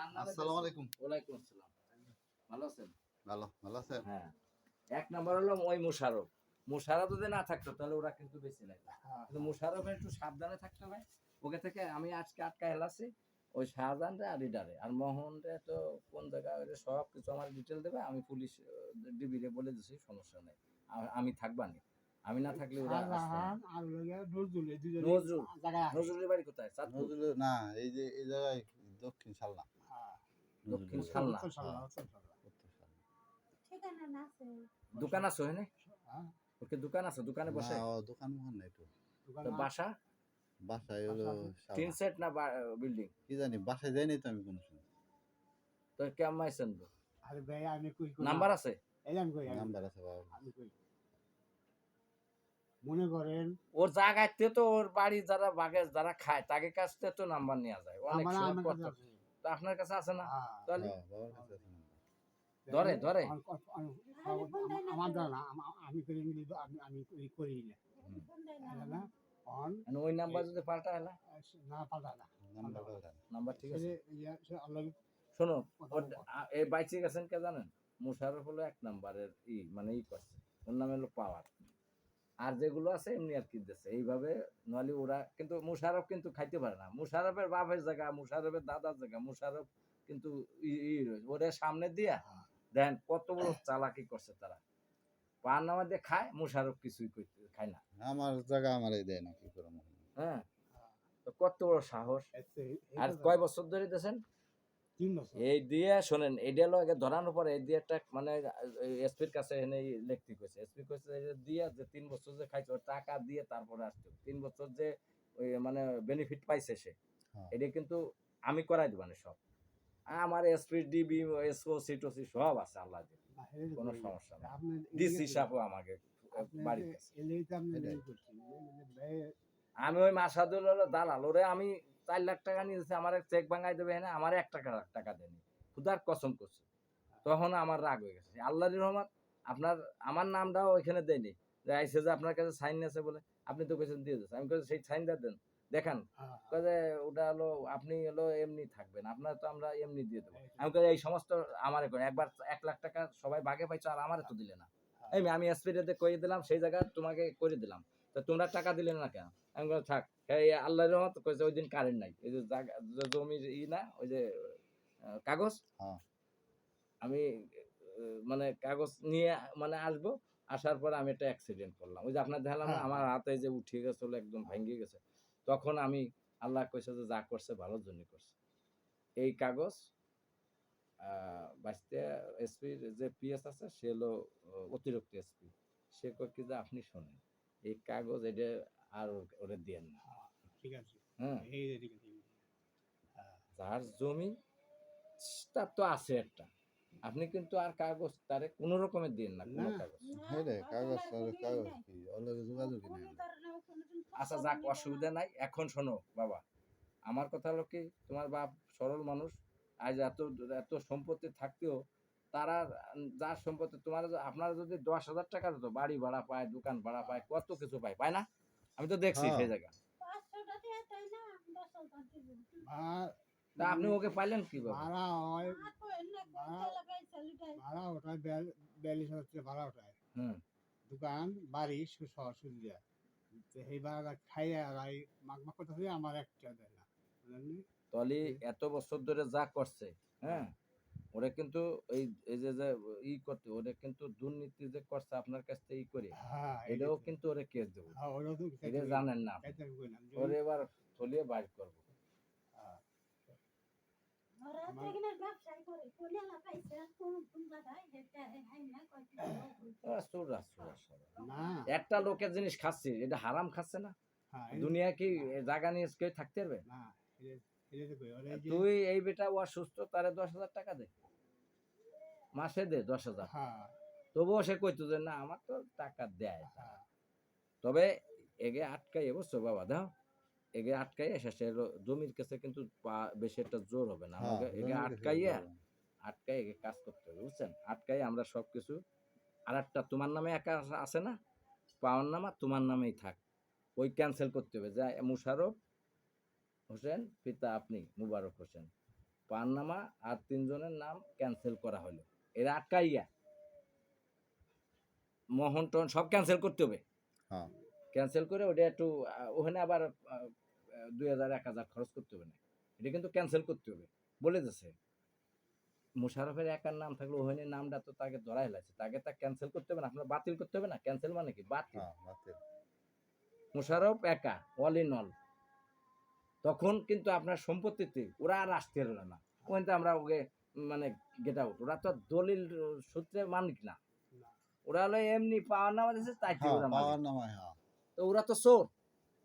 আসসালামু আলাইকুম। ওয়ালাইকুম আসসালাম। ভালো আছেন? ভালো, ভালো আছেন? হ্যাঁ। ১ নাম্বার হলো ওই মোশাররফ। মোশাররফ যদি না থাকতো তাহলে ওরা কিন্তু বেঁচে নাই। কিন্তু মোশাররফের একটু সাবধানে থাকতে হবে। ওকে থেকে আমি আজকে আটকায় হেলাছি। ওই শাহজাহানরে আর রিডারে। আর মোহনরে তো কোন জায়গায় ওরে সব কিছু আমার ডিটেইল দেবে। আমি পুলিশ ডিবিরে বলে দিছি সমস্যা নাই। আমি থাকবানি। আমি না থাকলে ওরা আসবে না। শাহজাহান আর লইয়া নজরুল এই দুজনে নজরুল। জায়গায় আছে। নজরুলের বাড়ি কোথায়? চাঁদপুর। নজরুলের না, এই যে এই জায়গায় দক্ষিণ শালনা। হ্যাঁ, দক্ষিণ নজরুলের শালনা। উত্তর শালনা, উত্তর শালনা। উত্তর শালনা। দোকান আছে ওখানে? হ্যাঁ, ওকে দোকান আছে, দোকানে না, বসে? ও দোকান মোহন নাই তো। দোকান তো বাসা? বাসায় হলো তিন শালনা। সেট না বিল্ডিং? কি জানি বাসায় যাইনি তো আমি কোনো সময়। তো কেমন আইছেন তো? আরে ভাই আমি কই কই নাম্বার আছে? এলাম কই নাম্বার আছে বাবা। আমি কই মনে করেন ওর জায়গাতে তো ওর বাড়ি যারা বাগে যারা খায় তাদের কাছ থেকে তো নাম্বার নেওয়া যায় অনেক আমার সময় আমার কত কাছে আছে। তো আপনার কাছে আছে না হ্যাঁ, তাহলে হ্যাঁ, বাবার কাছে আছে নাম্বার। ধরে ধরে আমার দ্বারা না আমি করি আমি করি না না অন মানে ওই নাম্বার যদি পাল্টা এলা না পাল্টা না নাম্বার পাল্টান। নাম্বার ঠিক আছে সে আল্লাহ শোনো এই বাইচে গেছেন কে জানেন মুশাররফ হলো ১ নাম্বারের মানে করছে ওর নাম হলো পাওয়ার আর যেগুলো আছে এমনি আর কি দিচ্ছে এইভাবে নলি ওরা কিন্তু মুশাররফ কিন্তু খাইতে পারে না মুশাররফের বাপের জায়গা মুশাররফের দাদার জায়গা মুশাররফ কিন্তু ওরে সামনে দিয়া দেন কত বড় চালাকি করছে তারা পান নামা দিয়ে খায় মুশাররফ কিছুই খায় না আমার জায়গা আমারই দেয় না, কি করে মোহন। হ্যাঁ তো কত বড় সাহস আর কয় বছর ধরে দিয়েছেন 3 বছর এই দিয়ে শোনেন এইটা হলো আগে ধরানোর পরে এই দিয়ে একটা মানে এসপির কাছে এনে লিখতে কইছে এসপি কইছে যে দিয়া যে ৩ বছর যে খাইছে ওর টাকা দিয়ে তারপরে আসছে ৩ বছর যে ওই মানে বেনিফিট পাইছে সে হ্যাঁ। এটা কিন্তু আমি করাই দেব না সব আমার এসপি ডিবি এসও সিটোসি সব আছে আল্লাহ দিয়ে কোনো সমস্যা নেই দিস হিসাবও আমাকে বাড়িতে আছে। আমি ওই মাসাদুল হলো দালাল ওরে আমি ৪ লাখ টাকা নিয়েছি আমার চেক ভাঙাই দেবে না আমার ১ টাকা দেয়নি খুদার কসম করছে তখন আমার রাগ হয়ে গেছে আল্লাহর রহমত আপনার আমার নামটাও ওইখানে দেয়নি যে আইসে যে আপনার কাছে সাইন আছে বলে আপনি তো কেছেন দিয়ে দিয়েছেন আমি কেছি সেই সাইনটা দেন দেখান যে ওটা হলো আপনি হলো এমনি থাকবেন আপনার তো আমরা এমনি দিয়ে দেবো আমি এই সমস্ত আমারে করেন একবার ১ লাখ টাকা সবাই ভাগে পাইছো আর আমারে তো দিলে না আমি এসপিতে করে দিলাম সেই জায়গা তোমাকে করে দিলাম তো তোমরা টাকা দিলে না কেন আমি বললাম থাক এই আল্লাহর রহমত কইছে ওই দিন কারেন্ট নাই এই যে জমির না ওই যে কাগজ হ্যাঁ। আমি মানে কাগজ নিয়ে মানে আসবো আসার পর আমি একটা অ্যাক্সিডেন্ট করলাম ওই যে আপনার দেখালাম না আমার হাতে যে উঠে গেছিল একদম ভেঙে গেছে তখন আমি আল্লাহ কইছে যে যা করছে ভালোর জন্য করছে এই কাগজ বাঁচতে এসপির যে পিএস আছে সে হলো অতিরিক্ত এসপি সে কয় কি যে আপনি শোনেন এই কাগজ এটা আর ওরে দিয়েন না ঠিক আছে হ্যাঁ এই ঠিক আছে যার জমি তার তো আছে একটা আপনি কিন্তু আর কাগজ তারে কোনো রকমের দিন না কোনো কাগজ হ্যাঁ রে, কাগজ আর কাগজ কি অলগে যোগাযোগই নেই আমার। আচ্ছা যাক অসুবিধা নাই এখন শোনো বাবা আমার কথা হলো কি তোমার বাপ সরল মানুষ আজ এত এত সম্পত্তি থাকতেও তারা যার সম্পত্তি তোমার আপনারা যদি ১০,০০০ টাকা দিত বাড়ি ভাড়া পায় দোকান ভাড়া পায় কত কিছু পায় পায় না আমি তো দেখছি সেই জায়গা তা আপনি ওকে পাইলেন কিভাবে ভাড়া হয় ভাড়া ওঠায় ৪২,০০০ টাকা ভাড়া ওঠায় হুম দোকান বাড়ি শহর সুবিধা এই ভাড়া খাইয়া আর মাঘ মাঘ করতে আমার একটা দেয় না বুঝলেন তলি এত বছর ধরে যা করছে হ্যাঁ ওরা কিন্তু এই এই যে যে করতে ওরা কিন্তু দুর্নীতি যে করছে আপনার কাছ থেকে করে হ্যাঁ এটাও কিন্তু ওরা কেস দেবো হ্যাঁ ওরা তো এটা জানেন না ওরে এবার থলিয়ে বাইর করবো একটা লোকের জিনিস খাচ্ছে এটা হারাম খাচ্ছে না দুনিয়া কি জায়গা নিয়ে কেউ থাকতে পারবে তুই এই বেটা ও সুস্থ তারে ১০,০০০ টাকা দে মাসে দে ১০,০০০ তবুও সে কইতো যে না আমার তো টাকা দেয় তবে এগে আটকাই বুঝছো বাবা দাও এগে আটকাই শেষে জমির কাছে কিন্তু বেশি একটা জোর হবে না আমাকে এগে আটকাইয়া আটকাই এগে কাজ করতে হবে বুঝছেন আটকাই আমরা সবকিছু আর একটা তোমার নামে একা আছে না পাওয়ার নামা তোমার নামেই থাক ওই ক্যান্সেল করতে হবে যা মুশাররফ হোসেন পিতা আপনি মুবারক হোসেন পানামা আর 3 জনের নাম ক্যান্সেল করা হলো। এরা আটকাইয়া মোহন টোহন সব ক্যান্সেল করতে হবে। হ্যাঁ ক্যান্সেল করে ওটা একটু ওখানে আবার 2000-1000 খরচ করতে হবে না, এটা কিন্তু ক্যান্সেল করতে হবে বলে দিছে। মুশারফের একার নাম থাকলে ওখানে নামটা তো তাকে ধরাই লাগছে, তাকে তা ক্যান্সেল করতে হবে না, আপনার বাতিল করতে হবে না। ক্যান্সেল মানে কি বাতিল। হ্যাঁ বাতিল। মুশারফ একা অল ইন অল, তখন কিন্তু আপনার সম্পত্তিতে ওরা আর আসতে পারলো না। ওখানে তো আমরা ওকে মানে গেট আউট, ওরা তো দলিল সূত্রে মালিক না, ওরা হলো এমনি পাওয়ার নামা দিচ্ছে তাই হ্যাঁ ওরা মালিক। পাওয়ার নামায় হ্যাঁ। তো ওরা তো চোর,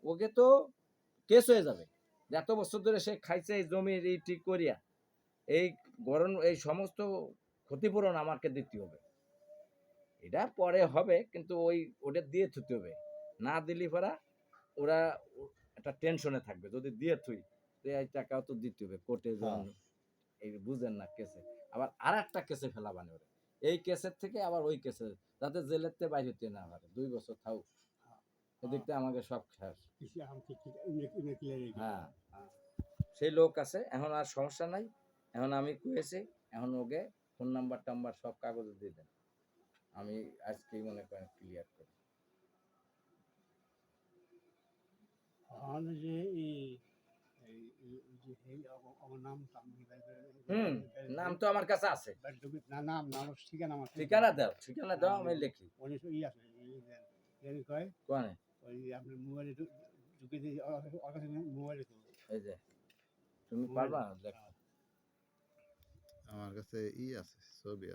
ওকে তো কেস হয়ে যাবে। এত বছর ধরে সে খাইছে এই জমির এই ঠিক করিয়া, এই গরম এই সমস্ত ক্ষতিপূরণ আমাকে দিতে হবে। এটা পরে হবে কিন্তু ওটা দিয়ে থুতে হবে, না দিলি পরা ওরা একটা টেনশনে থাকবে। যদি দিয়ে থুই তো এই টাকাও তো দিতে হবে কোর্টে যখন এই বুঝেন না কেসে, আবার আর একটা কেসে ফেলা বানে ওরা, এই কেসের থেকে আবার ওই কেসে, যাতে জেলের থেকে বাইরে হতে না পারে 2 বছর থাকুক, এদিকতে আমাকে সব শেষ। হ্যাঁ সেই লোক আছে, এখন আর সমস্যা নাই। এখন আমি কয়েছি, এখন ওকে ফোন নাম্বার টাম্বার সব কাগজ দিয়ে দেন, আমি আজকেই মনে করেন ক্লিয়ার করি। নাম তো আমার কাছে আছে, ঠিকানা দাও, ঠিকানা দাও আমি লিখি। কোনে এই যে তুমি পারবা দেখো, আমার কাছে ই আছে, ছবি আছে।